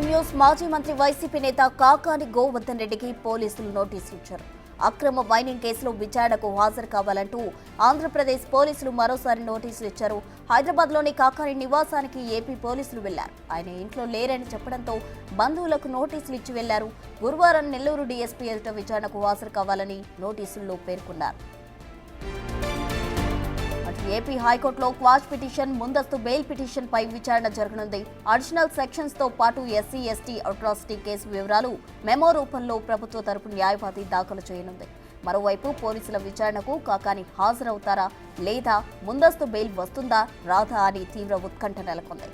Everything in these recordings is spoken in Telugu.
న్యూస్ మాజీ మంత్రి వైసీపీ నేత కాకాని గోవర్ధన్ రెడ్డికి పోలీసులు నోటీసులు ఇచ్చారు. అక్రమ మైనింగ్ కేసులో విచారణకు హాజరు కావాలంటూ ఆంధ్రప్రదేశ్ పోలీసులు మరోసారి నోటీసులు ఇచ్చారు. హైదరాబాద్లోని కాకాని నివాసానికి ఏపీ పోలీసులు వెళ్లారు. ఆయన ఇంట్లో లేరని చెప్పడంతో బంధువులకు నోటీసులు ఇచ్చి వెళ్లారు. గురువారం నెల్లూరు డీఎస్పీ ఎదుట విచారణకు హాజరు కావాలని నోటీసుల్లో పేర్కొన్నారు. ఏపీ హైకోర్టులో క్వాష్ పిటిషన్, ముందస్తు బెయిల్ పిటిషన్ పై విచారణ జరగనుంది. అడిషనల్ సెక్షన్స్ తో పాటు ఎస్సీ ఎస్టీ అట్రాసిటీ కేసు వివరాలు మెమో రూపంలో ప్రభుత్వ తరపు న్యాయవాది దాఖలు చేయనుంది. మరోవైపు పోలీసుల విచారణకు కాకాని హాజరవుతారా లేదా, ముందస్తు బెయిల్ వస్తుందా రాదా అని తీవ్ర ఉత్కంఠ నెలకొంది.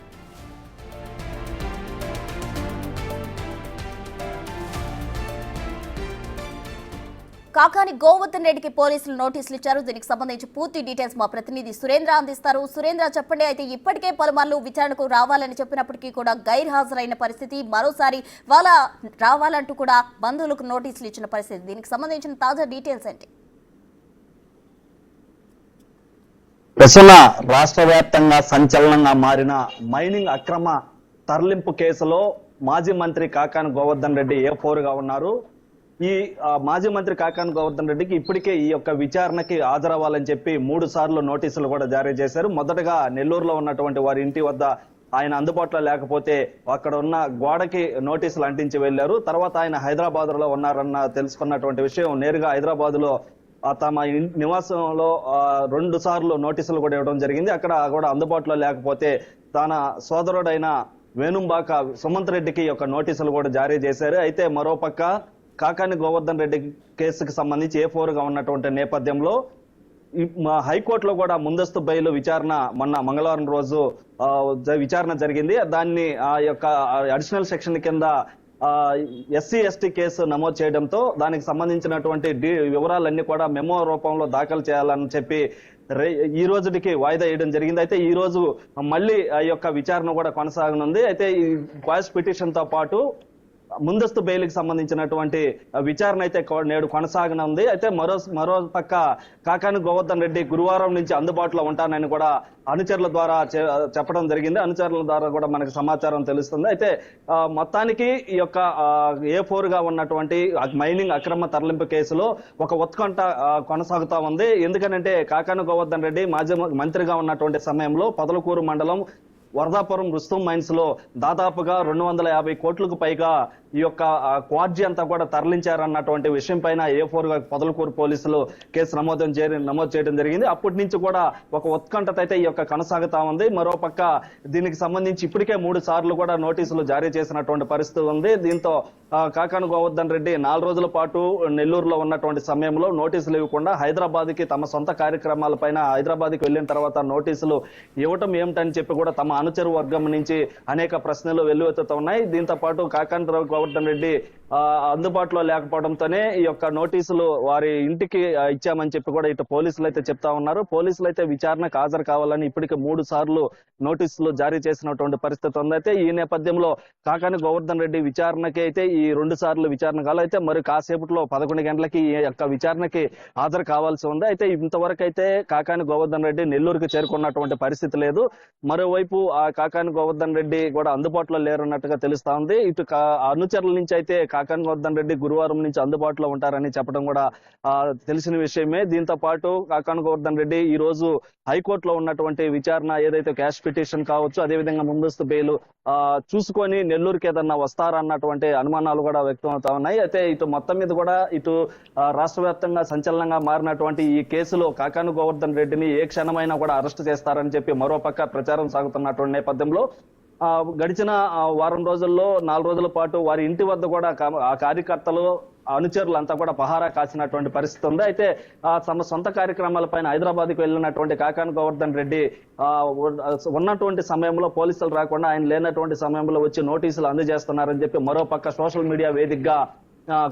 కాకాని గోవర్ధన్ రెడ్డికి పోలీసులు నోటీసులు ఇచ్చారు. దీనికి సంబంధించి పూర్తి డీటెయిల్స్ మా ప్రతినిధి సురేంద్ర అందిస్తారు. సురేంద్ర, చెప్పండి. అయితే ఇప్పటికే పలుమార్లు విచారణకు రావాలని చెప్పినప్పటికీ కూడా గైర్హాజరైన పరిస్థితి, మరోసారి వాళ్ళ రావాలంటూ కూడా బంధువులకు నోటీసులు ఇచ్చిన పరిస్థితి. దీనికి సంబంధించిన తాజా డీటెయిల్స్ ఏంటి? రాష్ట్ర వ్యాప్తంగా సంచలనంగా మారిన మైనింగ్ అక్రమ తరలింపు కేసులో మాజీ మంత్రి కాకాని గోవర్ధన్ రెడ్డి A4 గా ఉన్నారు. ఈ మాజీ మంత్రి కాకాని గోవర్ధన్ రెడ్డికి ఇప్పటికే ఈ యొక్క విచారణకి హాజరవ్వాలని చెప్పి 3 సార్లు నోటీసులు కూడా జారీ చేశారు. మొదటగా నెల్లూరులో ఉన్నటువంటి వారి ఇంటి వద్ద ఆయన అందుబాటులో లేకపోతే అక్కడ ఉన్న గోడకి నోటీసులు అంటించి వెళ్లారు. తర్వాత ఆయన హైదరాబాద్ లో ఉన్నారన్న తెలుసుకున్నటువంటి విషయం నేరుగా హైదరాబాద్ లో తమ నివాసంలో 2 సార్లు నోటీసులు కూడా ఇవ్వడం జరిగింది. అక్కడ కూడా అందుబాటులో లేకపోతే తన సోదరుడైన వేణుంబాక సుమంత్ రెడ్డికి యొక్క నోటీసులు కూడా జారీ చేశారు. అయితే మరోపక్క కాకాని గోవర్ధన్ రెడ్డి కేసుకు సంబంధించి A4 గా ఉన్నటువంటి నేపథ్యంలో హైకోర్టులో కూడా ముందస్తు బెయిల్ విచారణ మొన్న మంగళవారం రోజు విచారణ జరిగింది. దాన్ని ఆ యొక్క అడిషనల్ సెక్షన్ కింద ఎస్సీ ఎస్టీ కేసు నమోదు చేయడంతో దానికి సంబంధించినటువంటి వివరాలన్నీ కూడా మెమో రూపంలో దాఖలు చేయాలని చెప్పి ఈ రోజుకి వాయిదా వేయడం జరిగింది. అయితే ఈ రోజు మళ్ళీ ఆ యొక్క విచారణ కూడా కొనసాగనుంది. అయితే ఈ క్వాష్ పిటిషన్ తో పాటు ముందస్తు బెయిల్కి సంబంధించినటువంటి విచారణ అయితే నేడు కొనసాగనుంది. అయితే మరో పక్క కాకాని గోవర్ధన్ రెడ్డి గురువారం నుంచి అందుబాటులో ఉంటానని కూడా అనుచరుల ద్వారా చెప్పడం జరిగింది. అనుచరుల ద్వారా కూడా మనకు సమాచారం తెలుస్తుంది. అయితే మొత్తానికి ఈ యొక్క A4 గా ఉన్నటువంటి మైనింగ్ అక్రమ తరలింపు కేసులో ఒక ఉత్కంఠ కొనసాగుతా ఉంది. ఎందుకనంటే కాకాని గోవర్ధన్ రెడ్డి మాజీ మంత్రిగా ఉన్నటువంటి సమయంలో పొదలకూరు మండలం వరదాపురం రుస్తుం మైన్స్ లో దాదాపుగా 250 కోట్లకు పైగా ఈ యొక్క క్వార్జీ అంతా కూడా తరలించారన్నటువంటి విషయం పైన A4 గా పొదలకూరు పోలీసులు కేసు నమోదు చేయడం జరిగింది. అప్పటి నుంచి కూడా ఒక ఉత్కంఠత అయితే ఈ యొక్క కొనసాగుతా ఉంది. మరోపక్క దీనికి సంబంధించి ఇప్పటికే 3 సార్లు కూడా నోటీసులు జారీ చేసినటువంటి పరిస్థితి ఉంది. దీంతో కాకాని గోవర్ధన్ రెడ్డి 4 రోజుల పాటు నెల్లూరులో ఉన్నటువంటి సమయంలో నోటీసులు ఇవ్వకుండా హైదరాబాద్ కి తమ సొంత కార్యక్రమాల పైన హైదరాబాద్ కి వెళ్లిన తర్వాత నోటీసులు ఇవ్వటం ఏమిటని చెప్పి కూడా తమ అనుచరు వర్గం నుంచి అనేక ప్రశ్నలు వెల్లువెత్తుతూ ఉన్నాయి. దీంతో పాటు కాకాని గోవర్ధన్ రెడ్డి అందుబాటులో లేకపోవడంతోనే ఈ యొక్క నోటీసులు వారి ఇంటికి ఇచ్చామని చెప్పి కూడా ఇటు పోలీసులు అయితే చెప్తా ఉన్నారు. పోలీసులు అయితే విచారణకు హాజరు కావాలని ఇప్పటికే 3 సార్లు నోటీసులు జారీ చేసినటువంటి పరిస్థితి ఉంది. అయితే ఈ నేపథ్యంలో కాకాని గోవర్ధన్ రెడ్డి విచారణకి అయితే ఈ 2 సార్లు విచారణ కాలైతే మరి కాసేపట్లో 11 గంటలకి ఈ యొక్క విచారణకి హాజరు కావాల్సి ఉంది. అయితే ఇంతవరకు అయితే కాకాని గోవర్ధన్ రెడ్డి నెల్లూరుకి చేరుకున్నటువంటి పరిస్థితి లేదు. మరోవైపు ఆ కాకాని గోవర్ధన్ రెడ్డి కూడా అందుబాటులో లేరన్నట్టుగా తెలుస్తా ఉంది. ఇటు అనుచరుల నుంచి అయితే కాకాని గోవర్ధన్ రెడ్డి గురువారం నుంచి అందుబాటులో ఉంటారని చెప్పడం కూడా తెలిసిన విషయమే. దీంతో పాటు కాకాని గోవర్ధన్ రెడ్డి ఈ రోజు హైకోర్టులో ఉన్నటువంటి విచారణ ఏదైతే క్యాష్ పిటిషన్ కావచ్చు, అదేవిధంగా ముందస్తు బెయిల్ చూసుకొని నెల్లూరుకి ఏదన్నా వస్తారన్నటువంటి అనుమానాలు కూడా వ్యక్తం అవుతా ఉన్నాయి. అయితే ఇటు మొత్తం మీద కూడా ఇటు రాష్ట్ర వ్యాప్తంగా సంచలనంగా మారినటువంటి ఈ కేసులో కాకాని గోవర్ధన్ రెడ్డిని ఏ క్షణమైనా కూడా అరెస్ట్ చేస్తారని చెప్పి మరోపక్క ప్రచారం సాగుతున్నటువంటి నేపథ్యంలో గడిచిన వారం రోజుల్లో 4 రోజుల పాటు వారి ఇంటి వద్ద కూడా ఆ కార్యకర్తలు అనుచరులు అంతా కూడా పహారా కాసినటువంటి పరిస్థితి ఉంది. అయితే తమ సొంత కార్యక్రమాలపైన హైదరాబాద్కి వెళ్ళినటువంటి కాకాని గోవర్ధన్ రెడ్డి ఉన్నటువంటి సమయంలో పోలీసులు రాకుండా ఆయన లేనటువంటి సమయంలో వచ్చి నోటీసులు అందజేస్తున్నారని చెప్పి మరోపక్క సోషల్ మీడియా వేదికగా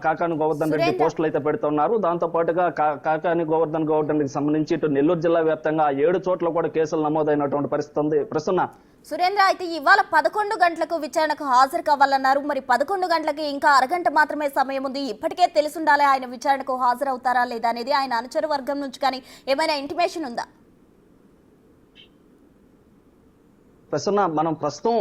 కాకాని గోవర్ధన్ రెడ్డి పోస్టులు అయితే పెడుతున్నారు. దాంతో పాటుగా కాకాని గోవర్ధన్ రెడ్డికి సంబంధించి ఇటు నెల్లూరు జిల్లా వ్యాప్తంగా 7 చోట్ల కూడా కేసులు నమోదైనటువంటి పరిస్థితి ఉంది. ప్రస్తుతం సురేంద్ర, అయితే ఇవాళ 11 గంటలకు విచారణకు హాజరు కావాలన్నారు. మరి 11 గంటలకి ఇంకా అరగంట మాత్రమే సమయం ఉంది. ఇప్పటికే తెలుసుండాలి ఆయన విచారణకు హాజరవుతారా లేదా అనేది. ఆయన అనుచర వర్గం నుంచి కానీ ఏమైనా ఇంటిమేషన్ ఉందా? మనం ప్రస్తుతం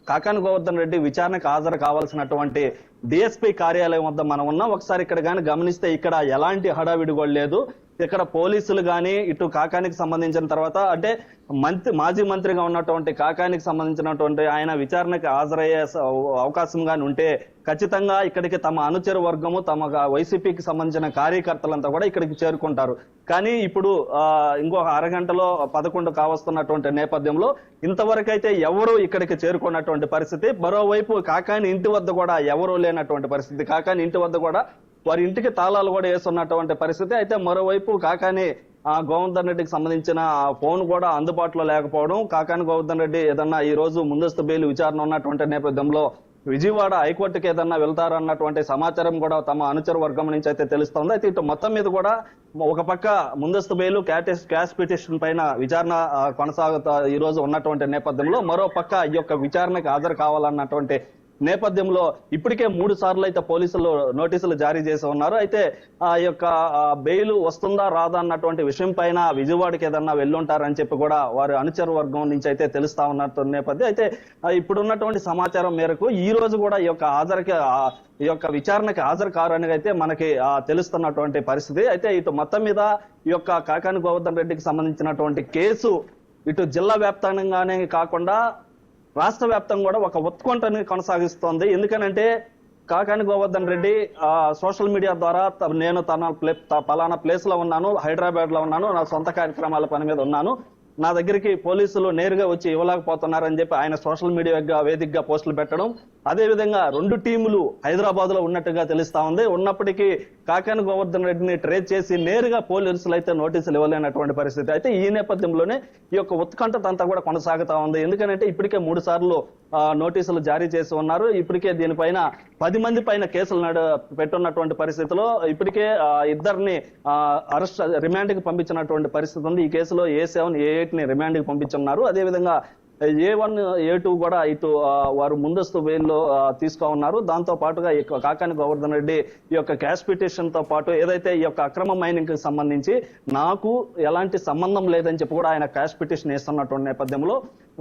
కాకాని గోవర్ధన్ రెడ్డి విచారణకు హాజరు కావాల్సినటువంటి డిఎస్పీ కార్యాలయం వద్ద మనం ఉన్నాం. ఒకసారి ఇక్కడ కానీ గమనిస్తే ఇక్కడ ఎలాంటి హడావిడి కూడా లేదు. ఇక్కడ పోలీసులు కానీ ఇటు కాకానికి సంబంధించిన తర్వాత అంటే మాజీ మంత్రిగా ఉన్నటువంటి కాకానికి సంబంధించినటువంటి ఆయన విచారణకు హాజరయ్యే అవకాశం గాని ఉంటే ఖచ్చితంగా ఇక్కడికి తమ అనుచర వర్గము తమ వైసీపీకి సంబంధించిన కార్యకర్తలంతా కూడా ఇక్కడికి చేరుకుంటారు. కానీ ఇప్పుడు ఇంకొక అరగంటలో 11 కావస్తున్నటువంటి నేపథ్యంలో ఇంతవరకు అయితే ఎవరు ఇక్కడికి చేరుకున్నటువంటి పరిస్థితి. మరోవైపు కాకాని ఇంటి వద్ద కూడా ఎవరూ లేనటువంటి పరిస్థితి. కాకాని ఇంటి వద్ద కూడా వారి ఇంటికి తాళాలు కూడా వేస్తున్నటువంటి పరిస్థితి. అయితే మరోవైపు కాకాని గోవర్ధన్ రెడ్డికి సంబంధించిన ఫోన్ కూడా అందుబాటులో లేకపోవడం, కాకాని గోవర్ధన్ రెడ్డి ఏదన్నా ఈ రోజు ముందస్తు బెయిల్ విచారణ ఉన్నటువంటి నేపథ్యంలో విజయవాడ హైకోర్టుకి ఏదన్నా వెళ్తారన్నటువంటి సమాచారం కూడా తమ అనుచర వర్గం నుంచి అయితే తెలుస్తోంది. అయితే ఇటు మొత్తం మీద కూడా ఒక పక్క ముందస్తు బెయిల్ క్యాష్ పిటిషన్ పైన విచారణ కొనసాగుతా ఈ రోజు ఉన్నటువంటి నేపథ్యంలో మరో పక్క ఈ యొక్క విచారణకు హాజరు కావాలన్నటువంటి నేపథ్యంలో ఇప్పటికే 3 సార్లు అయితే పోలీసులు నోటీసులు జారీ చేసి ఉన్నారు. అయితే ఆ యొక్క బెయిల్ వస్తుందా రాదా అన్నటువంటి విషయం పైన విజయవాడకి ఏదన్నా వెళ్ళుంటారని చెప్పి కూడా వారి అనుచర వర్గం నుంచి అయితే తెలుస్తా ఉన్నటువంటి నేపథ్యం. అయితే ఇప్పుడున్నటువంటి సమాచారం మేరకు ఈ రోజు కూడా ఈ యొక్క విచారణకి హాజరు కారని అయితే మనకి తెలుస్తున్నటువంటి పరిస్థితి. అయితే ఇటు మొత్తం మీద ఈ యొక్క కాకాని గోవర్ధన్ రెడ్డికి సంబంధించినటువంటి కేసు ఇటు జిల్లా వ్యాప్తంగానే కాకుండా రాష్ట్ర వ్యాప్తంగా కూడా ఒక ఉత్కంఠని కొనసాగిస్తోంది. ఎందుకనంటే కాకాని గోవర్ధన్ రెడ్డి సోషల్ మీడియా ద్వారా నేను పలానా ప్లేస్ లో ఉన్నాను, హైదరాబాద్ లో ఉన్నాను, నా సొంత కార్యక్రమాల పని మీద ఉన్నాను, నా దగ్గరికి పోలీసులు నేరుగా వచ్చి ఇవ్వలేకపోతున్నారని చెప్పి ఆయన సోషల్ మీడియా వేదికగా పోస్టులు పెట్టడం, అదే విధంగా 2 టీములు హైదరాబాద్ లో ఉన్నట్టుగా తెలుస్తా ఉంది. ఉన్నప్పటికీ కాకాని గోవర్ధన్ రెడ్డిని ట్రేస్ చేసి నేరుగా పోలీసులు అయితే నోటీసులు ఇవ్వలేనటువంటి పరిస్థితి. అయితే ఈ నేపథ్యంలోనే ఈ యొక్క ఉత్కంఠత అంతా కూడా కొనసాగుతా ఉంది. ఎందుకంటే ఇప్పటికే 3 సార్లు నోటీసులు జారీ చేసి ఉన్నారు. ఇప్పటికే దీనిపైన 10 మంది పైన కేసులు పెట్టున్నటువంటి పరిస్థితిలో ఇప్పటికే ఇద్దరిని అరెస్ట్ రిమాండ్ కి పంపించినటువంటి పరిస్థితి ఉంది. ఈ కేసులో A7, A8 ని రిమాండ్ కి పంపించున్నారు. అదేవిధంగా A1, A2 కూడా ఇటు వారు ముందస్తు బెయిల్లో తీసుకో ఉన్నారు. దాంతో పాటుగా కాకాని గోవర్ధన్ రెడ్డి ఈ యొక్క క్యాష్ పిటిషన్ తో పాటు ఏదైతే ఈ యొక్క అక్రమ మైనింగ్ కి సంబంధించి నాకు ఎలాంటి సంబంధం లేదని చెప్పి కూడా ఆయన క్యాష్ పిటిషన్ వేస్తున్నటువంటి నేపథ్యంలో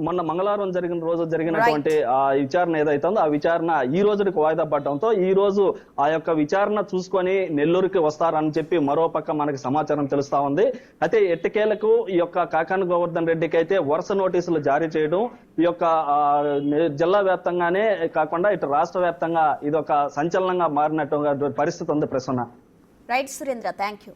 మొన్న మంగళవారం జరిగినటువంటి ఆ విచారణ ఏదైతే ఉందో ఆ విచారణ ఈ రోజుకి వాయిదా పడడంతో ఈ రోజు ఆ యొక్క విచారణ చూసుకొని నెల్లూరుకి వస్తారని చెప్పి మరో పక్క మనకి సమాచారం తెలుస్తా ఉంది. అయితే ఎట్టకేలకు ఈ యొక్క కాకాని గోవర్ధన్ రెడ్డికి అయితే వరుస నోటీసులు జారీ చేయడం ఈ యొక్క జిల్లా వ్యాప్తంగానే కాకుండా ఇటు రాష్ట్ర వ్యాప్తంగా ఇది ఒక సంచలనంగా మారినట్టుగా పరిస్థితి ఉంది. Prasanna. Right Surendra, thank you.